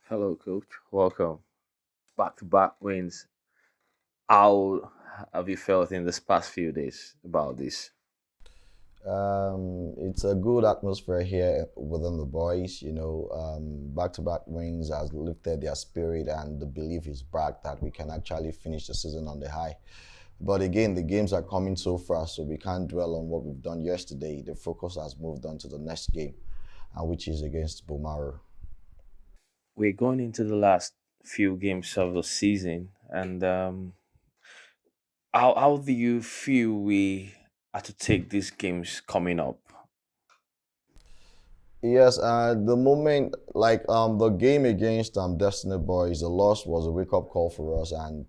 Hello, coach. Welcome. Back to back wins. How have you felt in this past few days about this? It's a good atmosphere here within the boys. Back-to-back wins has lifted their spirit, and the belief is back that we can actually finish the season on the high. But again, the games are coming so fast, so we can't dwell on what we've done yesterday. The focus has moved on to the next game, which is against Bulmaro. We're going into the last few games of the season, and how do you feel we are to take these games coming up? Yes, the moment the game against Destiny Boys, the loss was a wake up call for us, and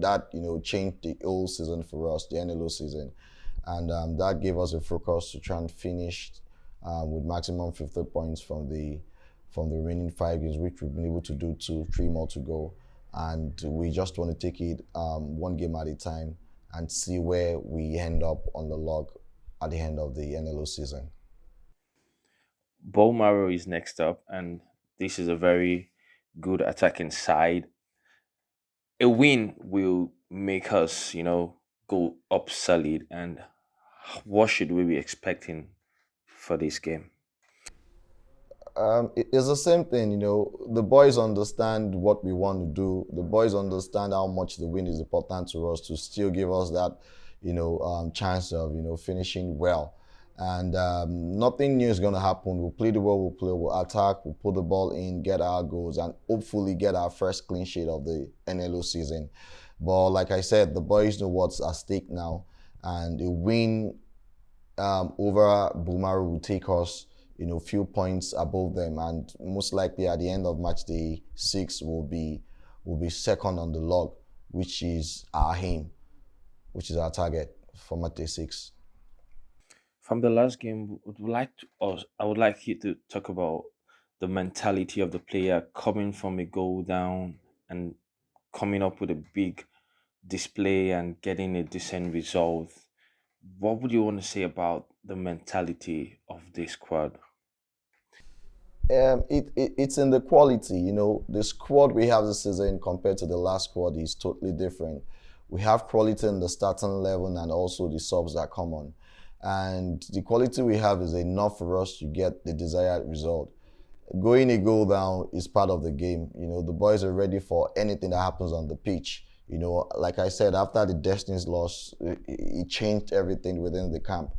that changed the whole season for us, the NLO season, and that gave us a focus to try and finish with maximum 50 points from the remaining 5 games, which we've been able to do two, three more to go, and we just want to take it one game at a time and see where we end up on the log at the end of the NLO season. Bulmaro is next up, and this is a very good attacking side. A win will make us, go up solid. And what should we be expecting for this game? It's the same thing, The boys understand what we want to do. The boys understand how much the win is important to us to still give us that, chance of finishing well. And nothing new is going to happen. We'll play the way we'll play. We'll attack. We'll put the ball in, get our goals, and hopefully get our first clean sheet of the NLO season. But like I said, the boys know what's at stake now, and a win over Bulmaro will take us, few points above them, and most likely at the end of match day 6 will be second on the log, which is our aim, which is our target for match day 6. From the last game, I would like you to talk about the mentality of the player coming from a goal down and coming up with a big display and getting a decent result. What would you want to say about the mentality of this squad? It's in the quality, the squad we have this season compared to the last squad is totally different. We have quality in the starting level and also the subs that come on, and the quality we have is enough for us to get the desired result. Going a goal down is part of the game. The boys are ready for anything that happens on the pitch. Like I said, after the Destiny's loss, it changed everything within the camp.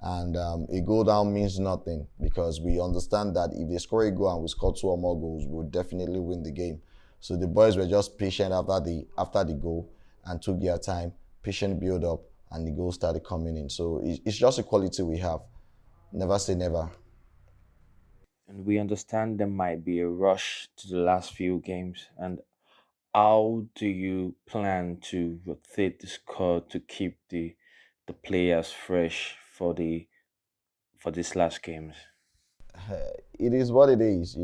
And a goal down means nothing because we understand that if they score a goal and we score two or more goals, we'll definitely win the game. So the boys were just patient after the goal and took their time, patient build up, and the goal started coming in. So it's just a quality we have. Never say never. And we understand there might be a rush to the last few games. And how do you plan to rotate the squad to keep the players fresh for these last games? It is what it is.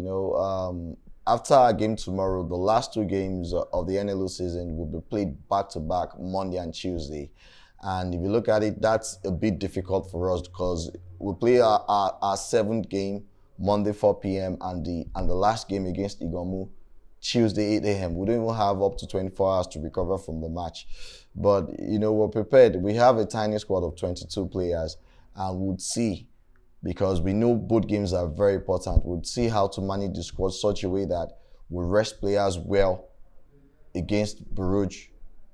After our game tomorrow, the last two games of the NLO season will be played back to back Monday and Tuesday. And if you look at it, that's a bit difficult for us because we play our seventh game Monday 4 p.m. and the last game against Igomu Tuesday 8 a.m. We don't even have up to 24 hours to recover from the match. But we're prepared. We have a tiny squad of 22 players and we'll see because we know both games are very important. We'll see how to manage the squad such a way that we rest players well against Baruch.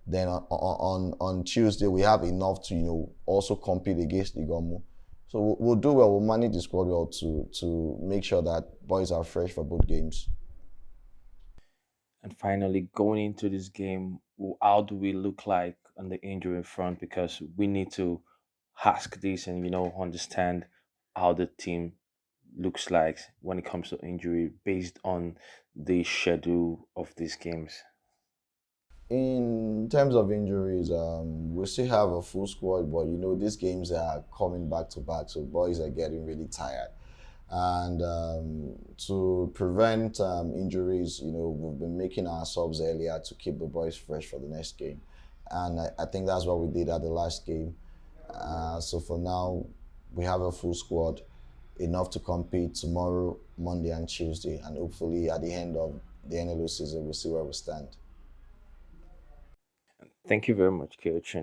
Then on Tuesday we have enough to also compete against Igomu. So we'll do well. We'll manage the squad well to make sure that boys are fresh for both games. And finally, going into this game, how do we look like on the injury front? Because we need to ask this and understand how the team looks like when it comes to injury based on the schedule of these games. In terms of injuries, we still have a full squad, but these games are coming back to back, so boys are getting really tired. And to prevent injuries, we've been making our subs earlier to keep the boys fresh for the next game. And I think that's what we did at the last game. So for now, we have a full squad, enough to compete tomorrow, Monday, and Tuesday. And hopefully, at the end of the NLO season. We'll see where we stand. Thank you very much, Kirchen.